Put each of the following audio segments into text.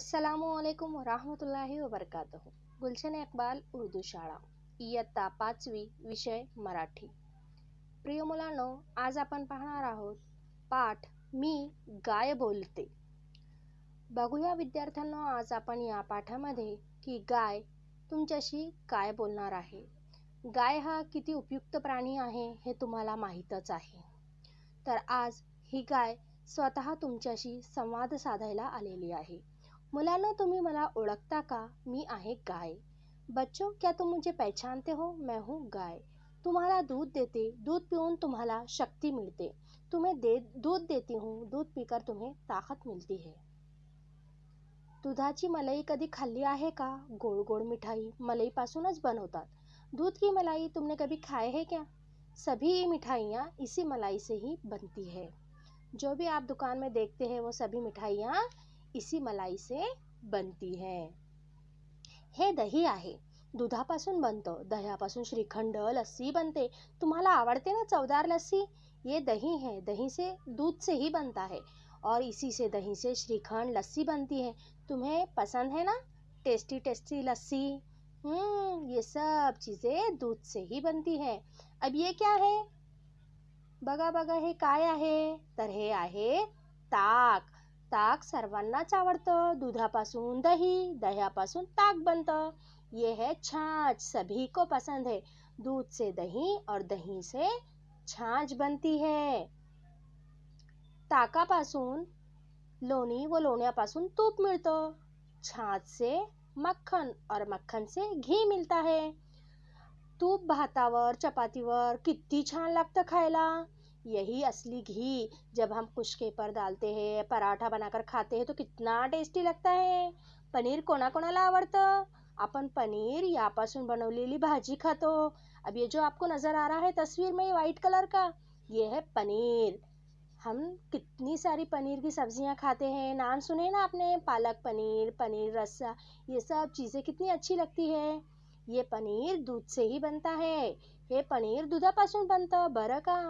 अस्सलामुअलैकुम वरहमतुल्लाहि वबरकातुहू। गुलशन इकबाल उर्दू शाळा इयत्ता 5वी विषय मराठी। प्रिय मुलांनो, आज आपण पाहणार आहोत पाठ मी गाय बोलते। बघूया विद्यार्थ्यांनो, आज आपण या पाठामध्ये की गाय तुमच्याशी काय बोलणार आहे। गाय हा किती उपयुक्त प्राणी आहे हे तुम्हाला माहीतच आहे। तर आज ही गाय स्वतः तुमच्याशी संवाद साधायला आलेली आहे। मुलांनो, तुम्ही मला ओळखता का? मी आहे गाय। बच्चों, क्या तुम मुझे पहचानते हो? मैं हूँ गाय। तुम्हाला दूध देते, दूध पिऊन तुम्हाला शक्ति मिलते। तुम्हें दूध देती हूँ, दूध पीकर तुम्हें ताकत मिलती है। दुधाची मलाई कधी खाल्ली आहे का? गोड गोड मिठाई मलाईपासूनच बनवतात। दूध की मलाई तुमने कभी खाए है क्या? सभी मिठाइयाँ इसी मलाई से ही बनती है। जो भी आप दुकान में देखते हैं वो सभी मिठाइयाँ इसी मलाई से बनती है। हे दही आहे, दुधापासून बनतं। दह्यापासून श्रीखंड, लस्सी बनते। तुम्हाला आवडते ना चवदार लस्सी? ये दही है, दही से दूध से ही बनता है और इसी से दही से श्रीखंड लस्सी बनती है। तुम्हें पसंद है ना टेस्टी टेस्टी लस्सी? ये सब चीज़ें दूध से ही बनती है। अब ये क्या है? बघा बघा, हे काय आहे? तर हे आहे ताक। ताक सर्वांनाच आवडतं। दुधापासून दही, दह्यापासून ताक बनतं। ये है छाछ, सभी को पसंद है। दूध से दही और दही से छाछ बनती है। ताकापासून लोणी व लोण्यापासून तूप मिळतं। छाछ से मक्खन और मक्खन से घी मिलता है। तूप भातावर चपातीवर किती छान लागतं खायला। यही असली घी जब हम कुछ के पर डालते हैं, पराठा बनाकर खाते हैं तो कितना टेस्टी लगता है। पनीर कोणाकोणाला आवडतं? अपन पनीर यापासून बनवलेली भाजी खातो। अब ये जो आपको नज़र आ रहा है तस्वीर में, ये वाइट कलर का, ये है पनीर। हम कितनी सारी पनीर की सब्जियां खाते हैं, नाम सुने ना आपने? पालक पनीर, पनीर रस्सा, ये सब चीज़ें कितनी अच्छी लगती है। ये पनीर दूध से ही बनता है। हे पनीर दुधापासून बनतं बरं का।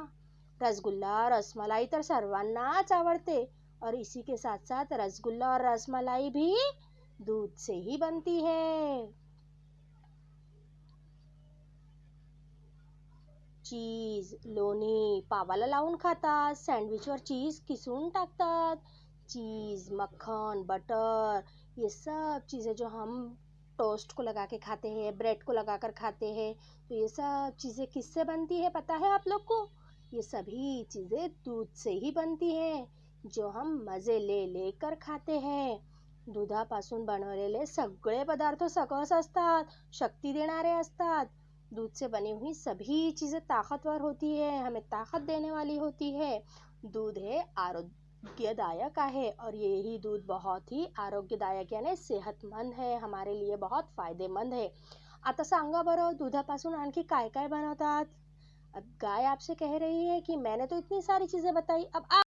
रसगुल्ला रसमलाई तर सर्वांनाच आवडते और इसी के साथ साथ रसगुल्ला और रसमलाई भी दूध से ही बनती है। चीज, लोणी पावाला लावून खातात, सँडविचवर चीज किसून टाकतात। चीज, मक्खन, बटर, ये सब चीज़ें जो हम टोस्ट को लगा के खाते हैं, ब्रेड को लगाकर खाते हैं, तो ये सब चीज़ें किससे बनती है पता है आप लोग को? ये सभी चीज़ें दूध से ही बनती हैं, जो हम मज़े ले लेकर खाते हैं। दुधापासून बनवलेले सगळे पदार्थ सकस असतात, शक्ति देणारे असतात। दूध से बनी हुई सभी चीज़ें ताकतवर होती है, हमें ताकत देने वाली होती है। दूध है आरोग्यदायक आहे और यही दूध बहुत ही आरोग्यदायक यानी सेहतमंद है, हमारे लिए बहुत फायदेमंद है। आता सांगा बरं, दुधापासून आणखी काय काय बनवतात? अब गाय आपसे कह रही है कि मैंने तो इतनी सारी चीज़ें बताई, अब आप